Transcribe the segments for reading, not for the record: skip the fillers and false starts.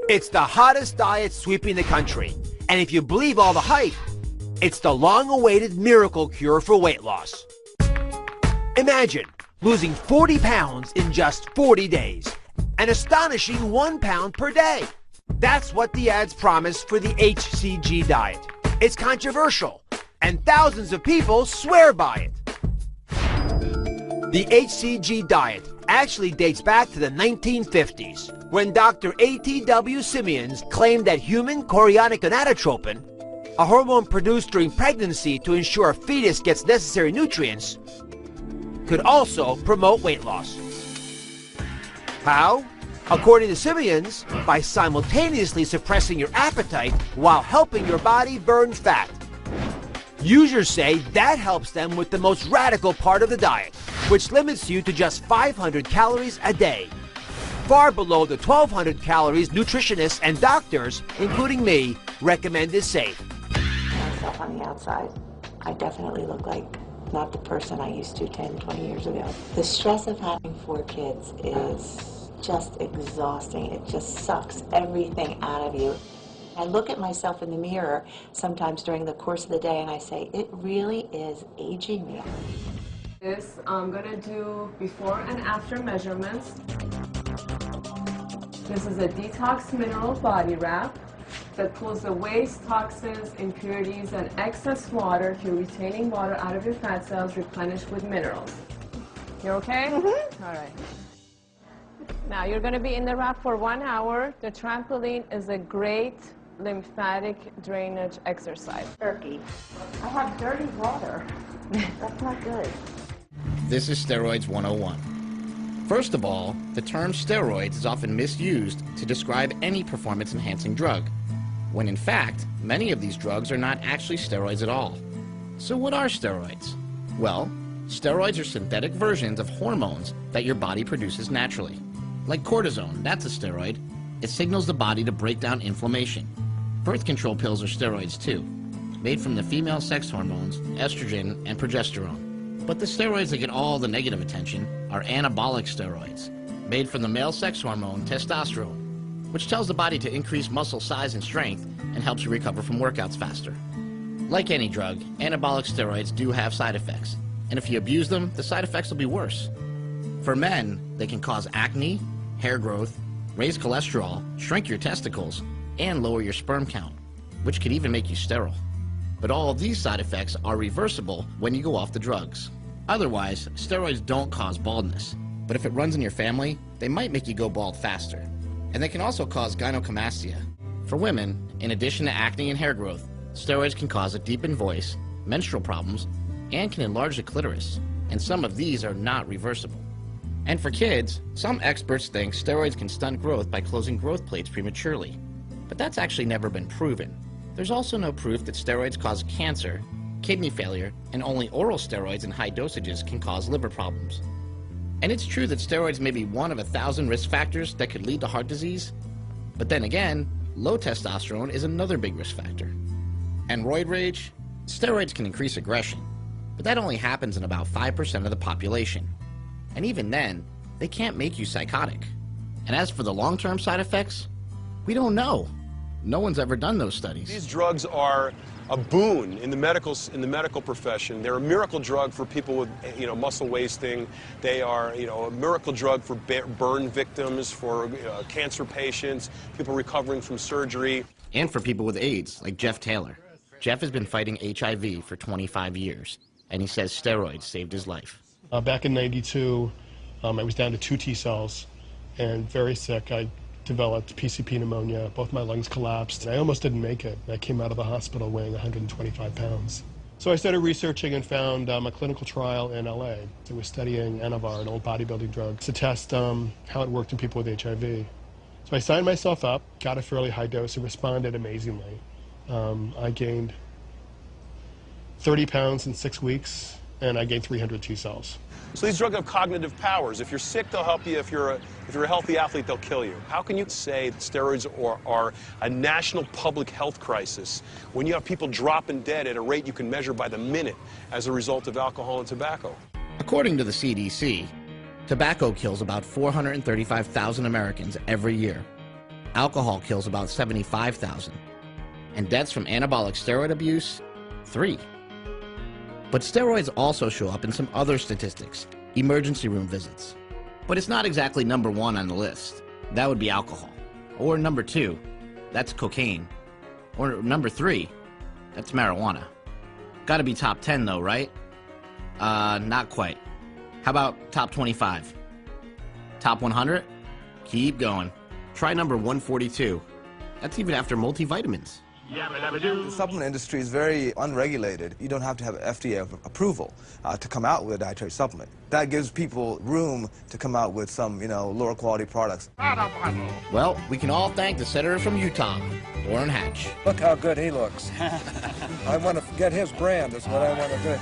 It's the hottest diet sweeping the country. And if you believe all the hype, it's the long-awaited miracle cure for weight loss. Imagine losing 40 pounds in just 40 days, an astonishing 1 pound per day. That's what the ads promise for the HCG diet. It's controversial, and thousands of people swear by it. The HCG diet actually dates back to the 1950s, when Dr. A.T.W. Simeons claimed that human chorionic gonadotropin, a hormone produced during pregnancy to ensure a fetus gets necessary nutrients, could also promote weight loss. How? According to Simeons, by simultaneously suppressing your appetite while helping your body burn fat. Users say that helps them with the most radical part of the diet, which limits you to just 500 calories a day, far below the 1,200 calories nutritionists and doctors, including me, recommend is safe. Myself on the outside, I definitely look like not the person I used to 10, 20 years ago. The stress of having 4 kids is just exhausting. It just sucks everything out of you. I look at myself in the mirror sometimes during the course of the day and I say, it really is aging me. I'm gonna do before and after measurements. This is a detox mineral body wrap that pulls the waste, toxins, impurities, and excess water through retaining water out of your fat cells replenished with minerals. You're okay? Mm-hmm. All right. Now you're going to be in the wrap for 1 hour. The trampoline is a great lymphatic drainage exercise. Turkey. I have dirty water. That's not good. This is Steroids 101. First of all, the term steroids is often misused to describe any performance-enhancing drug, when in fact, many of these drugs are not actually steroids at all. So what are steroids? Well, steroids are synthetic versions of hormones that your body produces naturally. Like cortisone, that's a steroid. It signals the body to break down inflammation. Birth control pills are steroids too, made from the female sex hormones, estrogen and progesterone. But the steroids that get all the negative attention are anabolic steroids, made from the male sex hormone testosterone, which tells the body to increase muscle size and strength and helps you recover from workouts faster. Like any drug, anabolic steroids do have side effects, and if you abuse them, the side effects will be worse. For men, they can cause acne, hair growth, raise cholesterol, shrink your testicles, and lower your sperm count, which could even make you sterile. But all of these side effects are reversible when you go off the drugs. Otherwise, steroids don't cause baldness, but if it runs in your family, they might make you go bald faster. And they can also cause gynecomastia. For women, in addition to acne and hair growth, steroids can cause a deepened voice, menstrual problems, and can enlarge the clitoris, and some of these are not reversible. And for kids, some experts think steroids can stunt growth by closing growth plates prematurely, but that's actually never been proven. There's also no proof that steroids cause cancer, kidney failure, and only oral steroids in high dosages can cause liver problems. And it's true that steroids may be one of 1,000 risk factors that could lead to heart disease, but then again, low testosterone is another big risk factor. And roid rage? Steroids can increase aggression, but that only happens in about 5% of the population. And even then, they can't make you psychotic. And as for the long-term side effects, we don't know. No one's ever done those studies. These drugs are a boon in the medical profession. They're a miracle drug for people with, muscle wasting. They are, a miracle drug for burn victims, for cancer patients, people recovering from surgery. And for people with AIDS, like Jeff Taylor. Jeff has been fighting HIV for 25 years, and he says steroids saved his life. Back in '92, I was down to 2 T cells and very sick. I developed PCP pneumonia. Both my lungs collapsed. I almost didn't make it. I came out of the hospital weighing 125 pounds. So I started researching and found a clinical trial in LA. It was studying Anavar, an old bodybuilding drug, to test how it worked in people with HIV. So I signed myself up, got a fairly high dose, and responded amazingly. I gained 30 pounds in 6 weeks, and I gained 300 T cells. So these drugs have cognitive powers. If you're sick, they'll help you. If you're a healthy athlete, they'll kill you. How can you say that steroids are a national public health crisis when you have people dropping dead at a rate you can measure by the minute as a result of alcohol and tobacco? According to the CDC, tobacco kills about 435,000 Americans every year. Alcohol kills about 75,000. And deaths from anabolic steroid abuse, 3. But steroids also show up in some other statistics, emergency room visits. But it's not exactly number 1 on the list. That would be alcohol. Or number 2, that's cocaine. Or number 3, that's marijuana. Gotta be top 10 though, right? Not quite. How about top 25? Top 100? Keep going. Try number 142. That's even after multivitamins. The supplement industry is very unregulated. You don't have to have FDA approval to come out with a dietary supplement. That gives people room to come out with some, lower quality products. Well, we can all thank the senator from Utah, Orrin Hatch. Look how good he looks. I want to get his brand, is what I want to do.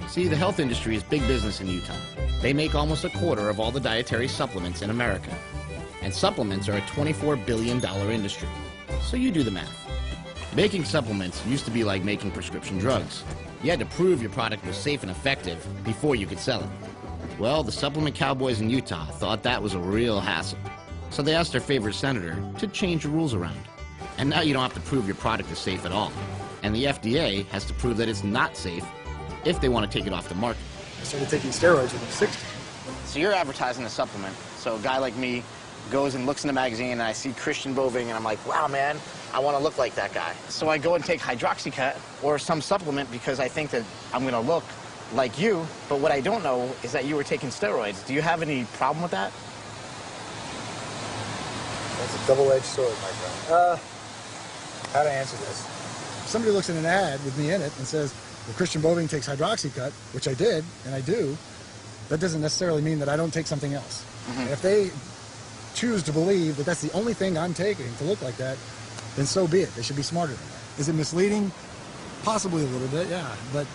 See, the health industry is big business in Utah. They make almost a quarter of all the dietary supplements in America. And supplements are a $24 billion industry. So you do the math. Making supplements used to be like making prescription drugs. You had to prove your product was safe and effective before you could sell it. Well, the supplement cowboys in Utah thought that was a real hassle. So they asked their favorite senator to change the rules around. And now you don't have to prove your product is safe at all. And the FDA has to prove that it's not safe if they want to take it off the market. I started taking steroids when I was 16. So you're advertising a supplement. So a guy like me goes and looks in the magazine and I see Christian Boving and I'm like, wow, man, I want to look like that guy. So I go and take Hydroxycut or some supplement because I think that I'm going to look like you. But what I don't know is that you were taking steroids. Do you have any problem with that? That's a double-edged sword, my friend. How to answer this? If somebody looks at an ad with me in it and says, well, Christian Boving takes Hydroxycut, which I did, and I do, that doesn't necessarily mean that I don't take something else. And if they choose to believe that that's the only thing I'm taking to look like that, then so be it. They should be smarter than that. Is it misleading? Possibly a little bit, yeah. But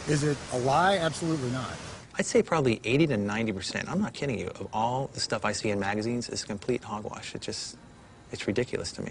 is it a lie? Absolutely not. I'd say probably 80 to 90%, I'm not kidding you, of all the stuff I see in magazines is complete hogwash. It's ridiculous to me.